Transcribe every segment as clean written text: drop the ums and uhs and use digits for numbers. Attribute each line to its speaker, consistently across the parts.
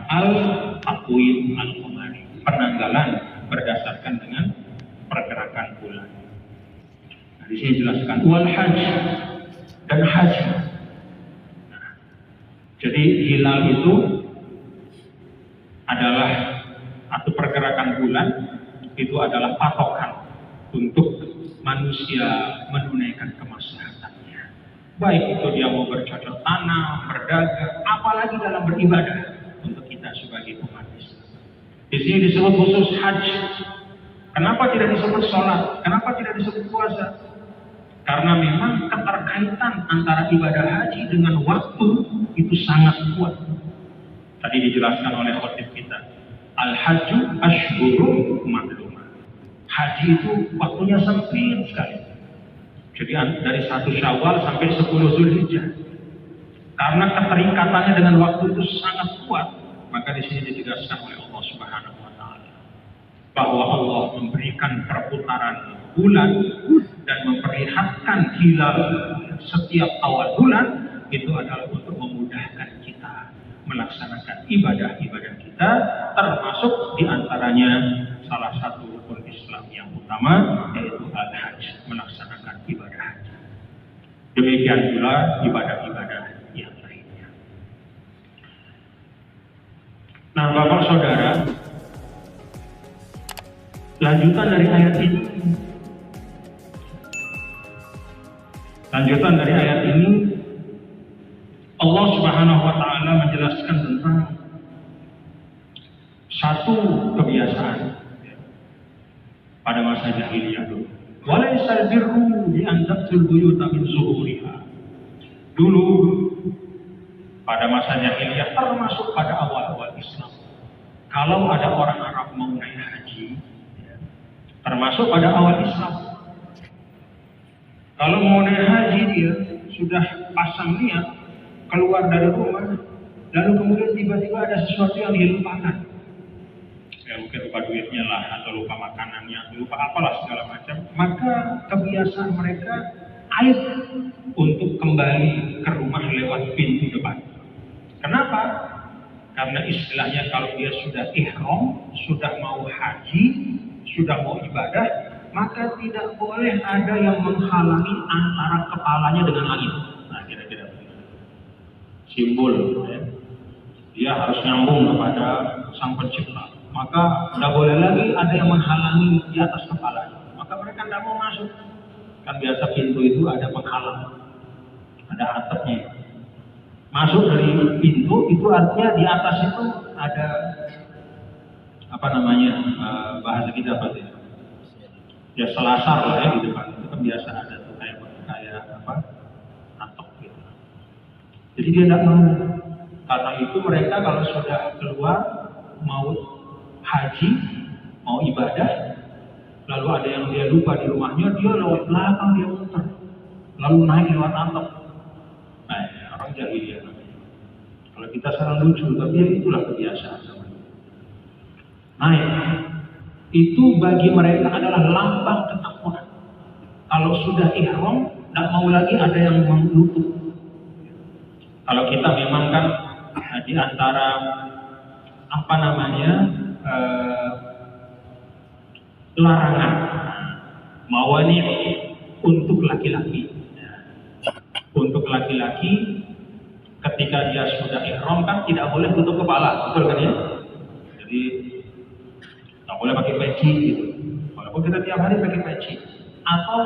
Speaker 1: Al-Taqwim Al-Qamari, penanggalan berdasarkan dengan pergerakan bulan. Nah, di sini jelaskan wal hajj dan haji. Nah, jadi hilal itu adalah atau pergerakan bulan itu adalah patokan untuk manusia menunaikan kemaslahatannya. Baik itu dia mau bercocok tanam, berdagang, apalagi dalam beribadah untuk kita sebagai umat Islam. Di sini disebut khusus haji. Kenapa tidak disebut sholat? Kenapa tidak disebut puasa? Karena memang keterkaitan antara ibadah haji dengan waktu itu sangat kuat. Tadi dijelaskan oleh khotib kita, al-hajju ashhurun ma'lumah. Haji itu waktunya sempit sekali. Jadi dari 1 Syawal sampai 10 Zulhijjah. Karena keterikatannya dengan waktu itu sangat kuat, maka di sini dijelaskan oleh Allah Subhanahu wa taala bahwa Allah memberikan perputaran bulan dan memperlihatkan hilal setiap awal bulan itu adalah untuk memudahkan kita melaksanakan ibadah-ibadah kita, termasuk diantaranya salah satu rukun Islam yang utama yaitu al-hajj, melaksanakan ibadah haji. Demikian pula ibadah-ibadah yang lainnya. Nah, Bapak Saudara, lanjutan dari ayat ini. Lanjutan dari ayat ini, Allah Subhanahu wa taala menjelaskan tentang satu kebiasaan pada masa jahiliyah dulu. Walaysal birru bi an taqtul buyuta min zuhuriha. Dulu pada masa jahiliyah, termasuk pada awal-awal Islam, kalau ada orang Arab mau naik haji, termasuk pada awal Islam, kalau mau naik haji dia sudah pasang niat keluar dari rumah, lalu kemudian tiba-tiba ada sesuatu yang dia lupakan. Ya mungkin lupa duitnya lah, atau lupa makanannya, lupa apalah segala macam. Maka kebiasaan mereka aib untuk kembali ke rumah lewat pintu depan. Kenapa? Karena istilahnya kalau dia sudah ihram, sudah mau haji, sudah mau ibadah, maka tidak boleh ada yang menghalangi antara kepalanya dengan langit. Nah, kira-kira simbol, ya. Dia harus nyambung kepada Sang Pencipta. Maka tidak boleh lagi ada yang menghalangi di atas kepalanya. Maka mereka tidak mau masuk. Kan biasa pintu itu ada penghalang, ada atapnya. Masuk dari pintu itu artinya di atas itu ada apa namanya, bahasa kita apa sih? Ya selasar lah ya di depan. Itu kan biasa ada tuh kayak apa? Atap gitu. Jadi dia tidak mau. Karena itu mereka kalau sudah keluar mau haji, mau ibadah, lalu ada yang dia lupa di rumahnya, dia lewat belakang, dia muter, lalu naik lewat atap. Nah, orang jahiliyah. Kalau kita sekarang lucu, tapi ya itulah kebiasaan. Naik. Itu bagi mereka adalah lambang ketakwaan. Kalau sudah ihram, tidak mau lagi ada yang menutup. Kalau kita memang kan di antara apa namanya larangan mawani untuk laki-laki. Untuk laki-laki ketika dia sudah ihram kan tidak boleh tutup kepala, betul kan ya? Jadi nggak boleh pakai peci gitu. Walaupun kita tiap hari pakai peci. Atau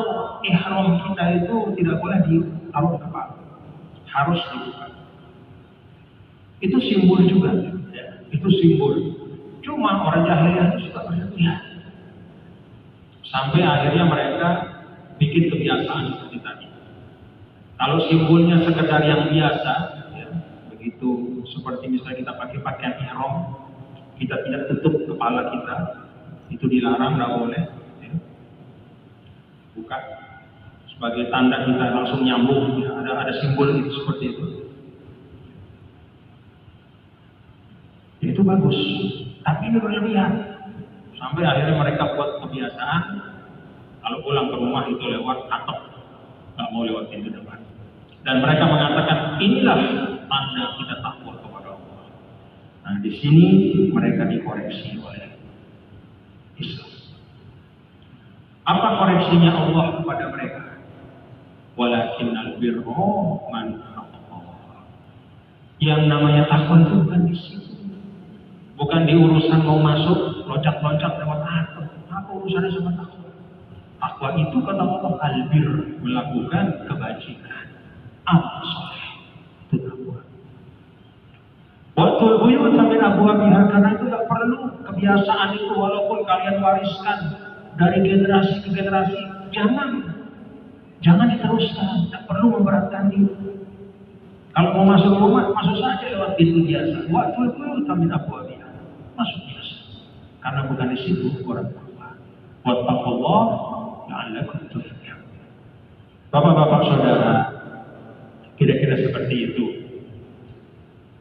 Speaker 1: ihram kita itu tidak boleh ditaruh kepala, harus dibuka. Itu simbol juga, ya. Itu simbol. Cuma orang jahiliyah itu suka berlebihan. Sampai akhirnya mereka bikin kebiasaan seperti tadi. Kalau simbolnya sekedar yang biasa, ya, begitu seperti misalnya kita pakai pakaian ihram, kita tidak tutup kepala kita, itu dilarang, tidak boleh. Ya. Buka sebagai tanda kita langsung nyambung, ya. Ada simbol itu seperti itu. Itu bagus, tapi ini berlebihan. Sampai akhirnya mereka buat kebiasaan, kalau pulang ke rumah itu lewat atap, nggak mau lewat pintu depan. Dan mereka mengatakan inilah tanda kita takwa kepada Allah. di sini mereka dikoreksi oleh Islam. Apa koreksinya Allah kepada mereka? Walakinnal birra man taqwa. Yang namanya takwa itu bukan di situ. Bukan di urusan mau masuk loncat-loncat lewat atap. Apa urusannya sama takwa? Takwa itu kata Allah albir, melakukan kebajikan. Amal soleh itu takwa. Waktu buyut sampai abwabiha, karena itu tidak perlu kebiasaan itu walaupun kalian wariskan dari generasi ke generasi, jangan diteruskan, tidak perlu memberatkan diri. Kalau mau masuk rumah, masuk saja lewat pintu biasa. Waktu buyut sampai abwabiha, masuk biasa. Karena bukan di situ orang tua. Wattaqullah la'allakum tuflihun. Bapak-bapak saudara, kira-kira seperti itu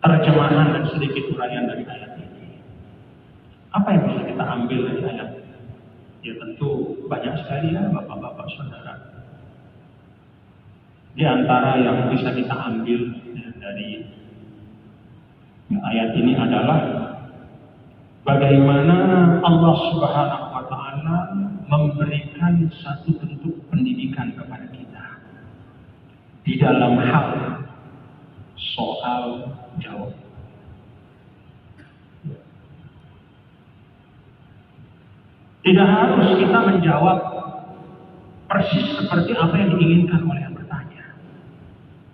Speaker 1: terjemahan dan sedikit uraian dari ayat ini. Apa yang bisa kita ambil dari ayat ini? Ya tentu banyak sekali ya bapak-bapak saudara. Di antara yang bisa kita ambil dari ayat ini adalah bagaimana Allah Subhanahu wa Ta'ala memberikan satu bentuk pendidikan kepada kita di dalam hal soal jawab. Tidak harus kita menjawab persis seperti apa yang diinginkan oleh yang bertanya,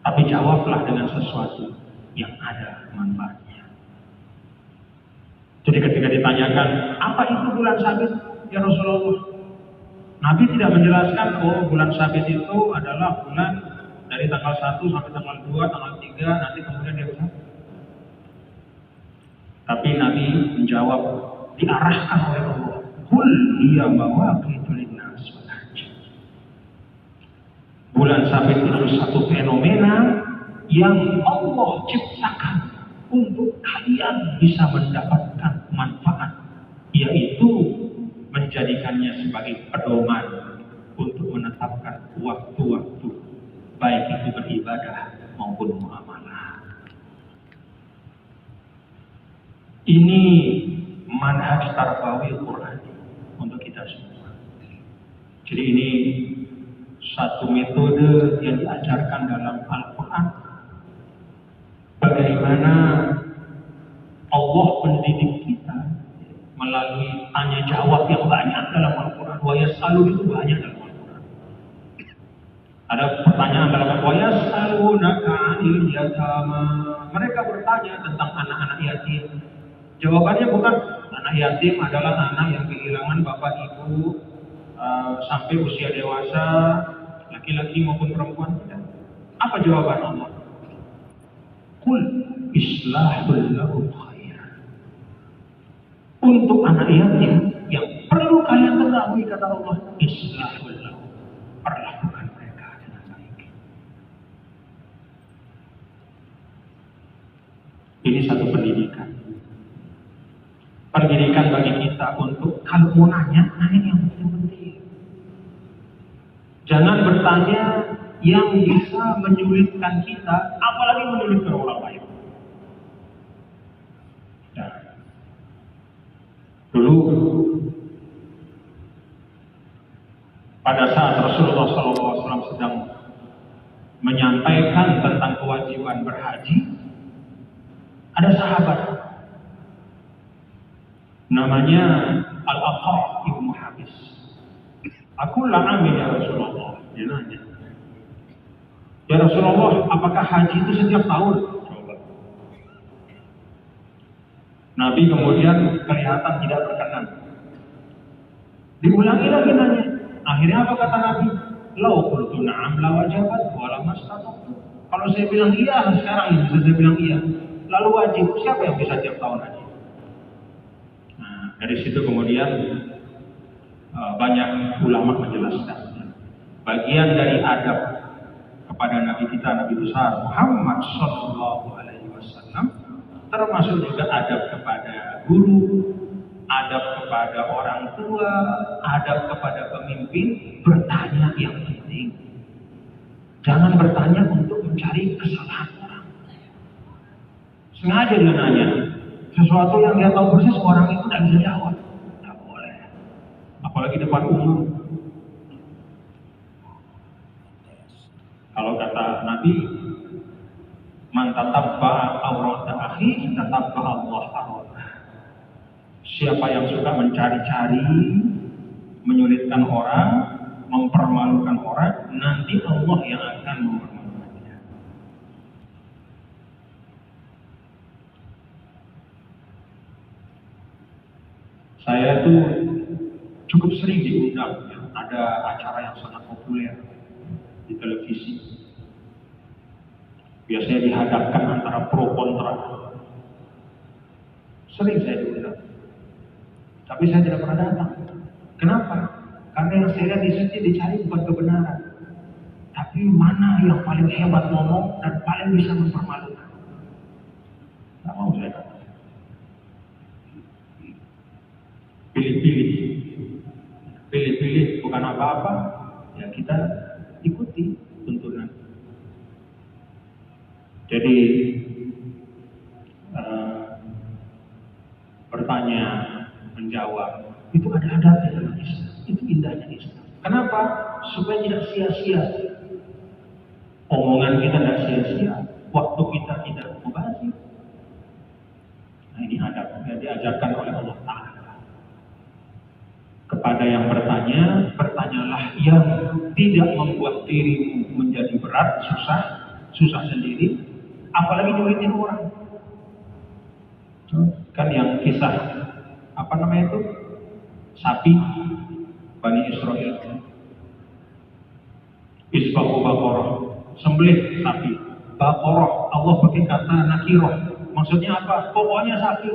Speaker 1: tapi jawablah dengan sesuatu yang ada manfaatnya. Jadi ketika ditanyakan, apa itu bulan sabit ya Rasulullah? Nabi tidak menjelaskan, oh bulan sabit itu adalah bulan dari tanggal 1 sampai tanggal 2, tanggal 3, nanti kemudian dia bersabit. Tapi Nabi menjawab, diarahkan oleh Allah. Qul hiya mawaqitu linnas wal hajj. Bulan sabit itu satu fenomena yang Allah ciptakan untuk kalian bisa mendapatkan manfaat, yaitu menjadikannya sebagai pedoman untuk menetapkan waktu-waktu, baik itu beribadah maupun muamalah. Ini manhaj tarbawi Qur'ani untuk kita semua. Jadi ini satu metode yang diajarkan dalam Al-Quran. Bagaimana Allah mendidik kita melalui tanya jawab yang banyak dalam Al-Quran. Wa yas'alu itu banyak dalam Al-Quran. Ada pertanyaan dalam wa yas'alunaka 'anil yatama. Mereka bertanya tentang anak-anak yatim. Jawabannya bukan anak yatim adalah anak yang kehilangan bapak ibu sampai usia dewasa, laki-laki maupun perempuan. Apa jawaban Allah? Qul islahul lahum khair. Untuk anak yatim yang perlu kalian ketahui kata Allah, islahul lahum, perlakukan mereka dengan baik. Ini satu pendidikan. Pendidikan bagi kita untuk kalau mau nanya yang penting. Jangan bertanya yang bisa menyulitkan kita, apalagi menyulitkan orang lain. Nah, dulu pada saat Rasulullah SAW sedang menyampaikan tentang kewajiban berhaji, ada sahabat namanya Al-Aqra ibnu Habis. Aku amin ya Rasulullah. Dia nanya, ya Rasulullah, apakah haji itu setiap tahun? Nabi kemudian kelihatan tidak berkenan. Diulangi lagi nanya. Akhirnya apa kata Nabi? Lau qultu na'am la wajabat wa la mastata'tu. Kalau saya bilang iya sekarang ini, saya bilang iya, lalu wajib, siapa yang bisa tiap tahun haji? Dari situ kemudian banyak ulama menjelaskan bagian dari adab kepada Nabi kita, Nabi besar Muhammad Sallallahu Alaihi Wasallam, termasuk juga adab kepada guru, adab kepada orang tua, adab kepada pemimpin. Bertanya yang penting, jangan bertanya untuk mencari kesalahan orang. Sengaja dia nanya, Sesuatu yang dia tahu persis orang itu tidak bisa jawab. Tidak boleh. Apalagi depan umum. Kalau kata Nabi, man tatabba'a awrata akhi tatabba'a Allah awratah. Siapa yang suka mencari-cari, menyulitkan orang, mempermalukan orang, nanti Allah yang akan mempermalukannya. Saya tuh cukup sering diundang, ya. Ada acara yang sangat populer di televisi. Biasanya dihadapkan antara pro kontra. Sering saya diundang. Tapi saya tidak pernah datang. Kenapa? Karena yang saya lihat di situ dicari bukan kebenaran, tapi mana yang paling hebat ngomong dan paling bisa mempermalukan. Tidak mau saya datang. Pilih-pilih bukan apa-apa, ya kita ikuti tuntunan. Jadi bertanya, menjawab, itu ada adabnya dalam Islam. Itu indahnya Islam. Kenapa? Supaya tidak sia-sia. Omongan kita tidak sia-sia, waktu kita tidak mubazir. Nah, ini adabnya diajarkan oleh Allah Ta'ala. Kepada yang bertanya, bertanyalah yang tidak membuat dirimu menjadi berat, susah sendiri, apalagi nyulitin orang. Kan yang kisah apa namanya itu, sapi Bani Israel, isbahu baqarah, sembelih sapi. Baqarah Allah pakai kata nakiroh, maksudnya apa? Pokoknya sapi,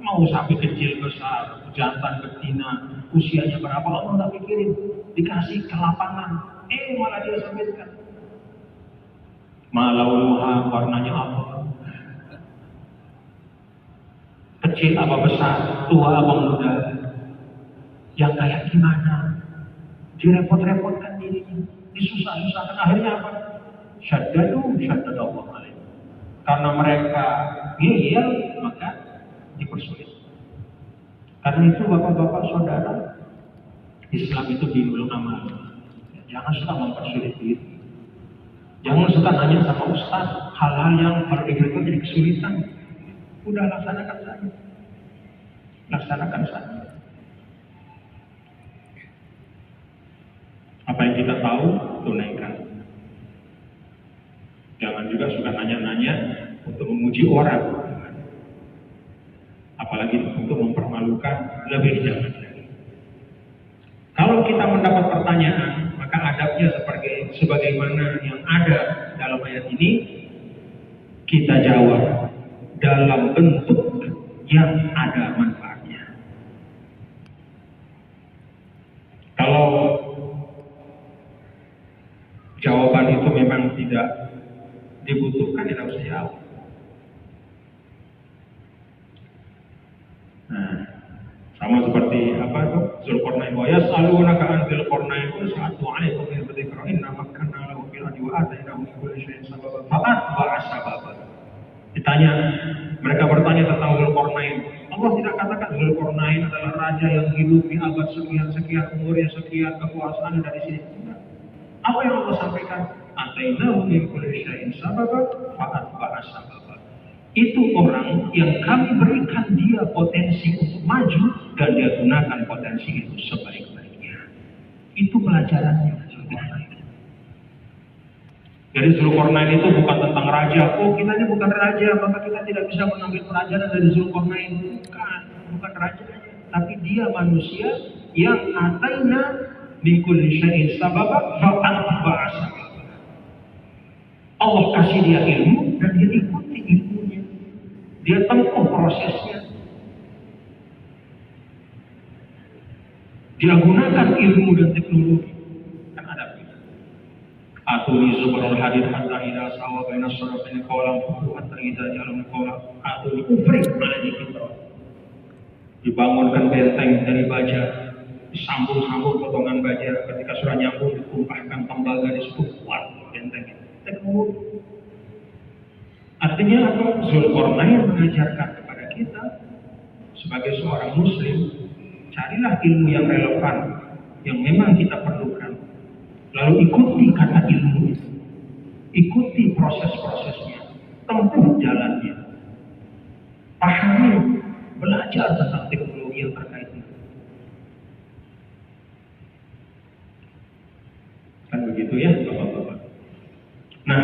Speaker 1: mau sapi kecil besar, jantan betina, usianya berapa Allah tak pikirin, dikasih ke lapangan, malah dia sembelihkan. Malaunuha, warnanya apa, kecil apa besar, tua apa muda, yang kayak gimana, direpot-repotkan dirinya, disusah-susahkan, akhirnya apa? Syaddadallahu alaih. Karena mereka ngeyel, maka dipersulit. Karena itu bapak-bapak saudara, Islam itu dinul amal. Jangan suka mempersulit diri. Jangan suka nanya sama ustaz hal-hal yang kalau diberitahu jadi kesulitan. Udah laksanakan saja. Laksanakan saja. Apa yang kita tahu, tunaikan. Jangan juga suka nanya-nanya untuk memuji orang. Apalagi untuk mempermalukan, lebih jangan lagi. Kalau kita mendapat pertanyaan, maka adabnya sebagaimana yang ada dalam ayat ini, kita jawab dalam bentuk yang ada manfaatnya. Kalau jawaban itu memang tidak dibutuhkan, tidak usah jawab. Nah, sama seperti apa itu? Zulkarnain wa yas'alunaka 'an Dzulqarnain qul sa'atu 'alaikum min dzikra inna makkanna lahu fil ardi wa atainahu min kulli syai'in sababan fa'atba'a sababan. Ditanya, mereka bertanya tentang Dzulqarnain. Allah tidak katakan Dzulqarnain adalah raja yang hidup di abad sekian, umurnya sekian, kekuasaannya dari sini. Tidak. Apa yang Allah sampaikan? Atainahu min kulli syai'in sababan fa'atba'a sababan. Itu orang yang kami berikan dia potensi untuk maju dan dia gunakan potensi itu sebaik-baiknya. Itu pelajarannya Dzulqarnain. Jadi Dzulqarnain itu bukan tentang raja. Oh, kita ini bukan raja, maka kita tidak bisa mengambil pelajaran dari Dzulqarnain. Bukan rajanya, tapi dia manusia yang ataina min kulli syai'in sababa fa'atba'a sababa. Allah kasih dia ilmu dan dia ikuti ilmunya. Dia tempuh prosesnya. Dia gunakan ilmu dan teknologi. Kan ada begitu. Atuli zubarul hadid hatta ila sawa baina sarafin qawlan hatta idza ja'alun qawla atuli ufrik alaihi kita. Dibangunkan benteng dari baja, disambung-sambung potongan baja, ketika sudah nyambung ditumpahkan tembaga di situ, kuat benteng. Teknologi. Artinya apa? Dzulqarnain mengajarkan kepada kita sebagai seorang muslim, carilah ilmu yang relevan, yang memang kita perlukan. Lalu ikuti kata ilmu itu, ikuti proses-prosesnya, tempuh jalannya, pahami, belajar tentang teknologi yang terkait itu. Kan begitu ya, Bapak-bapak. Nah,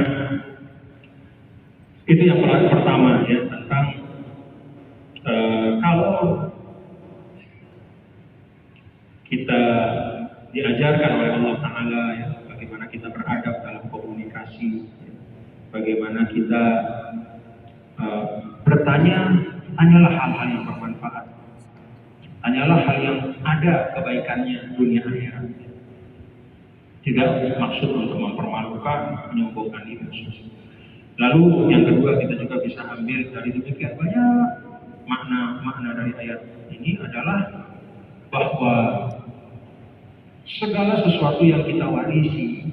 Speaker 1: itu yang pertama ya, tentang kalau kita diajarkan oleh Allah Ta'ala ya, bagaimana kita beradab dalam komunikasi, ya, bagaimana kita bertanya, tanyalah hal-hal yang bermanfaat, tanyalah hal yang ada kebaikannya dunia akhirat. Tidak maksud untuk mempermalukan, menyombongkan diri. Lalu yang kedua, kita juga bisa ambil dari demikian banyak makna dari ayat ini adalah bahwa segala sesuatu yang kita warisi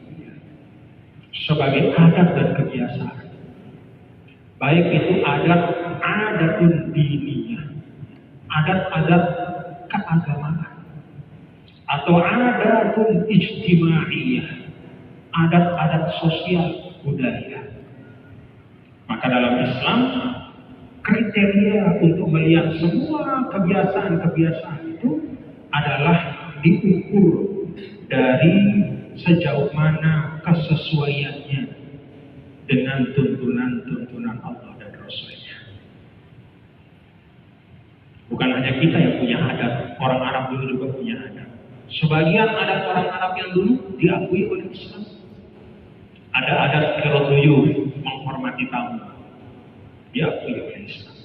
Speaker 1: sebagai adat dan kebiasaan, baik itu adatun diniyah, adat-adat keagamaan, atau adatun ijtimaiyah, adat-adat sosial budaya. Maka dalam Islam, kriteria untuk melihat semua kebiasaan-kebiasaan itu adalah diukur dari sejauh mana kesesuaiannya dengan tuntunan Allah dan Rasulnya. Bukan hanya kita yang punya adat, orang Arab dulu juga punya adat. Sebagian adat orang Arab yang dulu diakui oleh Islam. Ada adat kirotuyuh, menghormati tamu, diakui oleh Islam.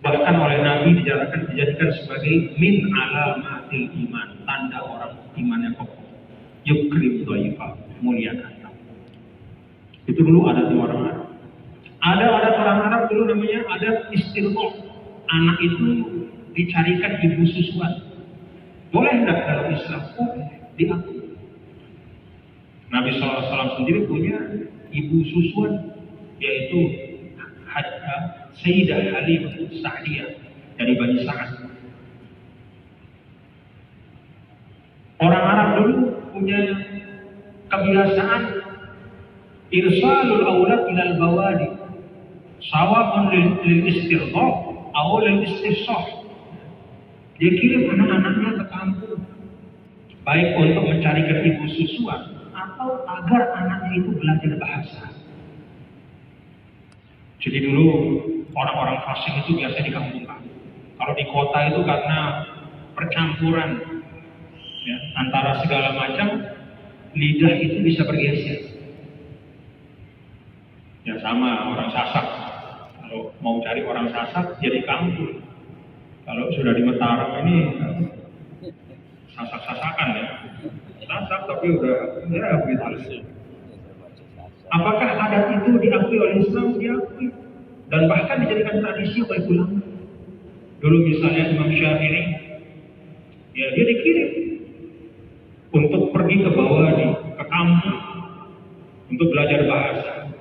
Speaker 1: Bahkan oleh Nabi dijadikan sebagai min alamatil iman, tanda orang iman yang kokoh. Yukrim dhaifah, muliakan tamu. Itu dulu adat orang Arab. Ada adat orang Arab dulu namanya adat istirqah. Anak itu dicarikan ibu susuan. Boleh enggak dalam Islam? Boleh, diakui. Nabi SAW sendiri punya ibu susuan, yaitu Sayyidah Halimah Sa'diyah dari Bani Sa'ad. Orang Arab dulu punya kebiasaan irsalul aulad ilal bawadi, sawa'un lil istirqah atau lil istifsah. Dia kirim anak-anaknya ke kampung, baik untuk mencarikan ibu susuan atau agar anaknya itu belajar bahasa. Jadi dulu orang-orang fasik itu biasa di kampung-kampung. Kalau di kota itu karena percampuran ya, antara segala macam, lidah itu bisa bergeser. Ya sama orang Sasak. Kalau mau cari orang Sasak, jadi kampung. Kalau sudah di Mataram ini Sasak-sasakan ya. Sasak tapi udah ya begitu. Apakah adat itu diakui oleh Islam? Diakui. Dan bahkan dijadikan tradisi oleh ulama. Dulu misalnya Imam Syafi'i, ya dia dikirim untuk pergi ke bawah ke kampung untuk belajar bahasa.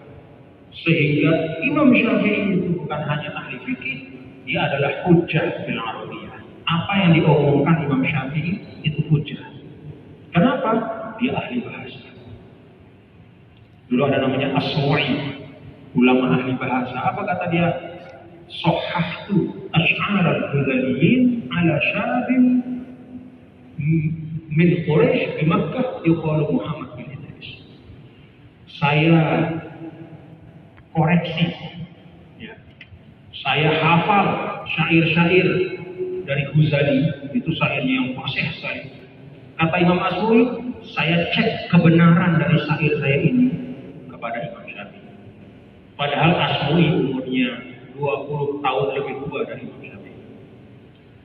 Speaker 1: Sehingga Imam Syafi'i itu bukan hanya ahli fikih, dia adalah hujjah fil Arabiyah. Apa yang diomongkan Imam Syafi'i itu hujjah. Kenapa? Dia ahli bahasa. Dulu ada namanya As-Su'i, ulama ahli bahasa. Apa kata dia? Sahhahtu asy'ar al-Ghazaliyin ala syabin min Quraisy di Makkah yuqalu Muhammad bin Idris. Saya koreksi, ya. Saya hafal syair-syair dari Ghazali, itu syairnya yang fasih sekali. Kata Imam Asmu'i, saya cek kebenaran dari syair saya ini kepada Imam Syafi'i. Padahal Asmu'i umurnya 20 tahun lebih tua dari Imam Syafi'i.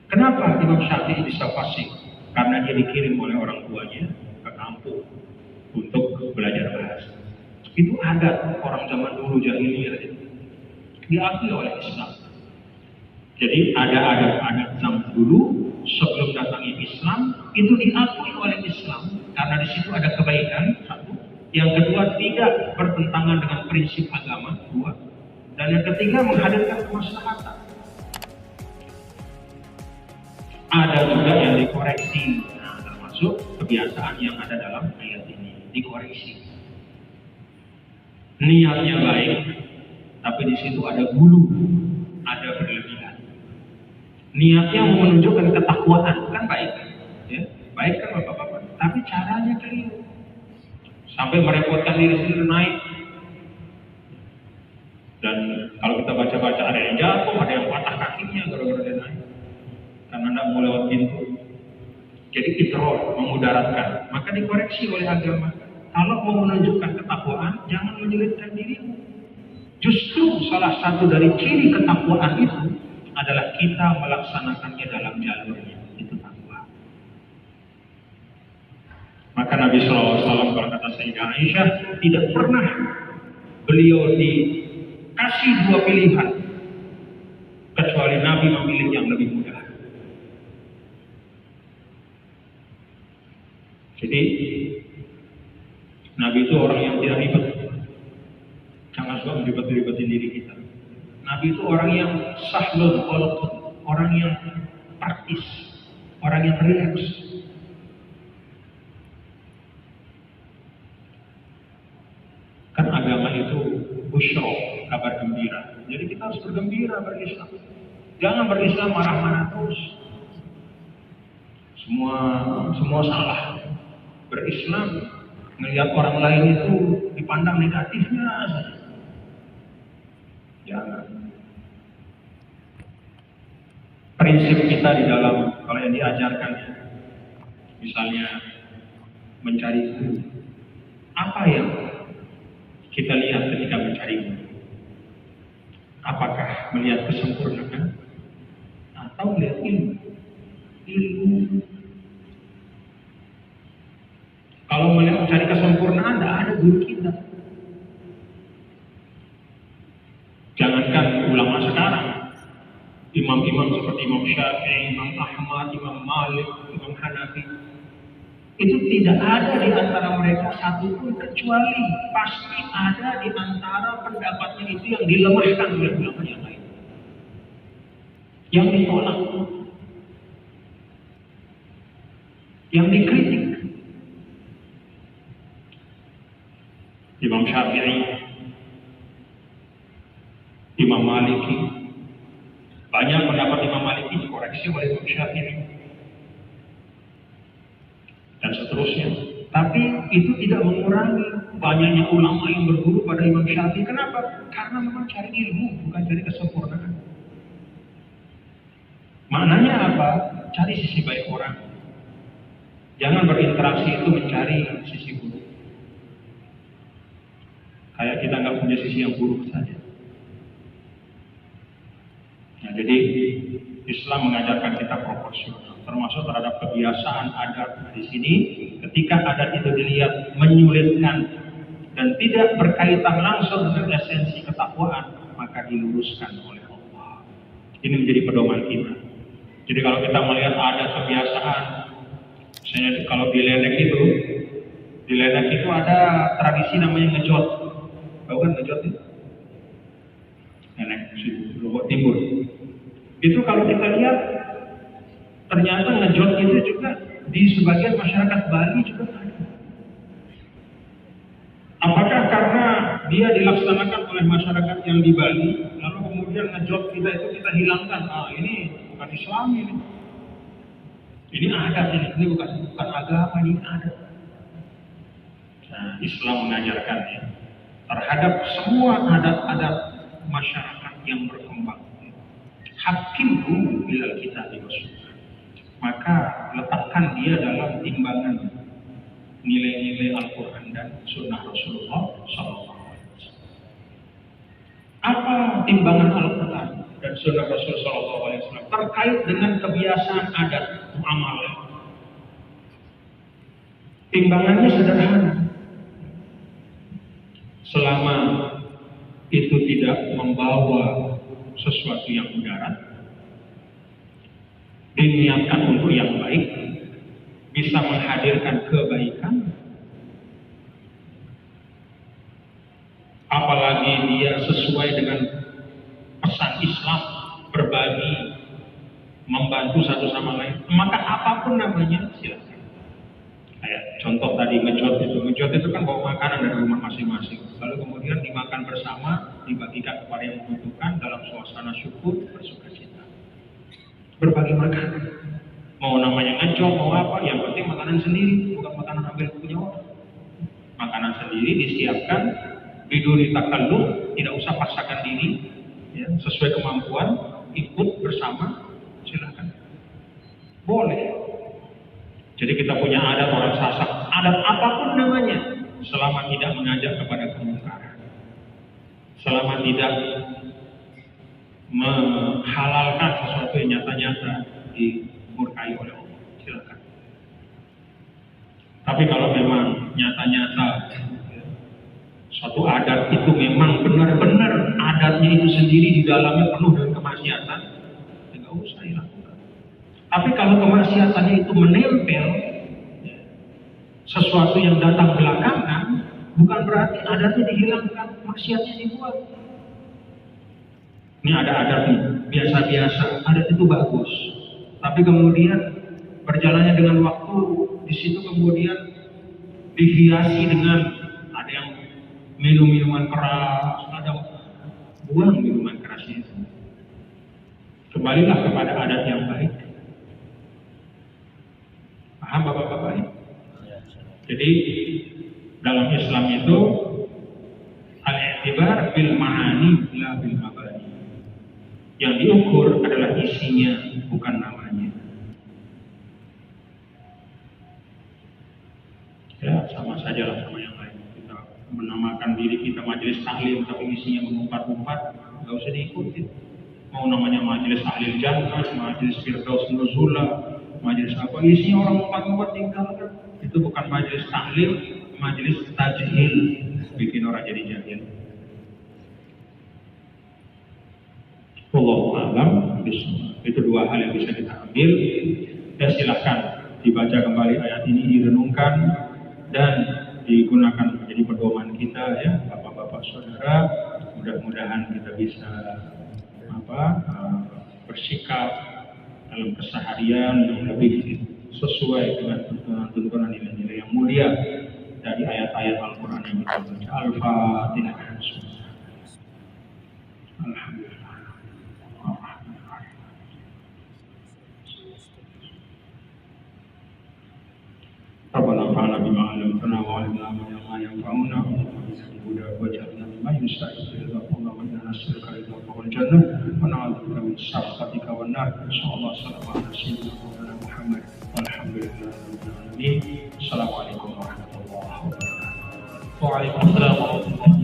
Speaker 1: Kenapa Imam Syafi'i bisa fasih? Karena dia dikirim oleh orang tuanya ke kampung untuk belajar bahasa. Itu adat orang zaman dulu jahiliyah itu. Diakui oleh Islam. Jadi ada adat-adat zaman dulu sebelum datangnya Islam itu diakui oleh Islam karena di situ ada kebaikan, satu. Yang kedua tidak bertentangan dengan prinsip agama, dua. Dan yang ketiga menghadirkan kemaslahatan. ada juga yang dikoreksi. Nah, termasuk kebiasaan yang ada dalam ayat ini, dikoreksi. Niatnya baik, tapi di situ ada gulu, ada berlebihan. Niatnya mau menunjukkan ketakwaan, kan baik, ya, baik kan bapak-bapak. Tapi caranya keliru, sampai merepotkan diri sendiri naik. Dan kalau kita baca-baca ada yang jatuh, ada yang patah kakinya gara-gara dia naik, karena tidak mau lewat pintu. Jadi idror, memudaratkan. Maka dikoreksi oleh agama. Kalau mau menunjukkan ketakwaan, jangan menyulitkan dirimu. Justru salah satu dari ciri ketakwaan itu adalah kita melaksanakannya dalam jalurnya. Itu takwa. Maka Nabi SAW, kalau kata Sayyidah Aisyah, tidak pernah beliau dikasih dua pilihan, kecuali Nabi memilih yang lebih mudah. Jadi Nabi itu orang yang tidak ribet. Jangan suka meribet-ribetin diri kita. Nabi itu orang yang sahlun qulqun, orang yang praktis, orang yang rileks. Kan agama itu busyra, kabar gembira. Jadi kita harus bergembira berislam. Jangan berislam marah-marah terus. Semua salah. Berislam melihat orang lain itu dipandang negatifnya saja. Jangan. Prinsip kita di dalam, kalau yang diajarkan, misalnya mencari guru, apa yang kita lihat ketika mencari guru? Apakah melihat kesempurnaan atau melihat ilmu? Kalau mencari kesempurnaan, tidak ada guru kita. Jangankan ulama sekarang, imam-imam seperti Imam Syafi'i, Imam Ahmad, Imam Malik, Imam Hanafi, itu tidak ada di antara mereka satu pun, kecuali pasti ada di antara pendapatnya itu yang dilemahkan oleh ulama yang lain, yang ditolak, yang dikritik. Imam Syafi'i, Imam Maliki, banyak pendapat Imam Maliki dikoreksi oleh Imam Syafi'i, dan seterusnya. Tapi itu tidak mengurangi banyaknya ulama yang berguru pada Imam Syafi'i. Kenapa? Karena memang cari ilmu, bukan cari kesempurnaan. Maknanya apa? Cari sisi baik orang. Jangan berinteraksi itu mencari sisi buruk. Kayak kita nggak punya sisi yang buruk saja. Nah, jadi Islam mengajarkan kita proporsional, termasuk terhadap kebiasaan adat. Nah, di sini, ketika adat itu dilihat menyulitkan dan tidak berkaitan langsung dengan esensi ketakwaan, maka diluruskan oleh Allah. Ini menjadi pedoman kita. Jadi kalau kita melihat ada kebiasaan, misalnya kalau di Ledek itu ada tradisi namanya ngejot. Tahu kan ngejot itu? Nenek Lombok Timur. Itu kalau kita lihat, ternyata ngejot itu juga di sebagian masyarakat Bali juga ada. Apakah karena dia dilaksanakan oleh masyarakat yang di Bali, lalu kemudian ngejot kita itu kita hilangkan? Ini bukan Islam ini. Ini adat ini bukan agama, ini adat. Nah, Islam mengajarkannya terhadap semua adat-adat masyarakat yang berkembang. Hakimhu bilal kitab wa sunnah. Maka letakkan dia dalam timbangan nilai-nilai Al-Quran dan Sunnah Rasulullah SAW. Apa timbangan Al-Quran dan Sunnah Rasulullah SAW terkait dengan kebiasaan adat muamalah? Timbangannya sederhana. Selama itu tidak membawa sesuatu yang mudarat, diniatkan untuk yang baik, bisa menghadirkan kebaikan, apalagi dia sesuai dengan pesan Islam, berbagi, membantu satu sama lain, Maka apapun namanya silakan. Kayak contoh tadi ngejot itu kan bawa makanan dari rumah masing-masing, lalu kemudian dimakan bersama, dibagikan kepada yang membutuhkan dalam suasana syukur bersukacita. Berbagi makanan, mau namanya ngejot mau apa, yang penting makanan sendiri, bukan makanan ambil punya orang. Makanan sendiri disiapkan, biduri takallum, tidak usah paksakan diri, ya, sesuai kemampuan, ikut bersama, silakan, boleh. Jadi kita punya adat orang Sasak, adat apapun namanya, selama tidak mengajak kepada kemungkaran, selama tidak menghalalkan sesuatu yang nyata-nyata dimurkai oleh Allah, silakan. Tapi kalau memang nyata-nyata suatu adat itu memang benar-benar adatnya itu sendiri di dalamnya penuh dengan kemaksiatan, tidak usah dilakukan. Tapi kalau kemaksiatannya itu menempel, sesuatu yang datang belakangan, bukan berarti adatnya dihilangkan, maksiatnya dibuat. Ini ada adat nih, biasa-biasa, adat itu bagus. Tapi kemudian berjalannya dengan waktu, di situ kemudian dihiasi dengan ada yang minum minuman keras, ada buang minuman kerasnya itu. Kembalilah kepada adat yang baik. Paham Bapak-Bapak ini? Jadi dalam Islam itu al-i'tibar bil ma'ani la bil mabani. Yang diukur adalah isinya, bukan namanya. Ya, sama saja lah sama yang lain. Kita menamakan diri kita majelis tahlim, tapi isinya mengumpat-umpat, nggak usah diikuti. Mau namanya majelis tahlil jannah, majelis firdaus nuzula, majelis apa, isinya orang ngumpat-ngumpat tinggalkan. Itu bukan majelis tahlim, majelis tajhil, bikin orang jadi jahil. Wallahu a'lam bishawab. Itu dua hal yang bisa kita ambil. Ya silahkan dibaca kembali ayat ini, direnungkan dan digunakan menjadi pedoman kita ya, bapak-bapak saudara. Mudah-mudahan kita bisa bersikap dalam keseharian yang lebih sesuai dengan tuntunan nilai-nilai yang mulia dari ayat-ayat Al-Quran yang kita baca. Al-Fatihah. Alhamdulillah. Rabbana fa'ala bima 'allamtana wa 'allimna ma yanfa'una wa waj'alna mimman yasta'inu wa inna nas'aluka ridhaka wal jannah wa na'udzubika min sakhatika wan nar. Insyaallah sallallahu alaihi wasallam Muhammad. Alhamdulillah. Assalamualaikum warahmatullahi wabarakatuh. Waalaikumsalam warahmatullahi wabarakatuh.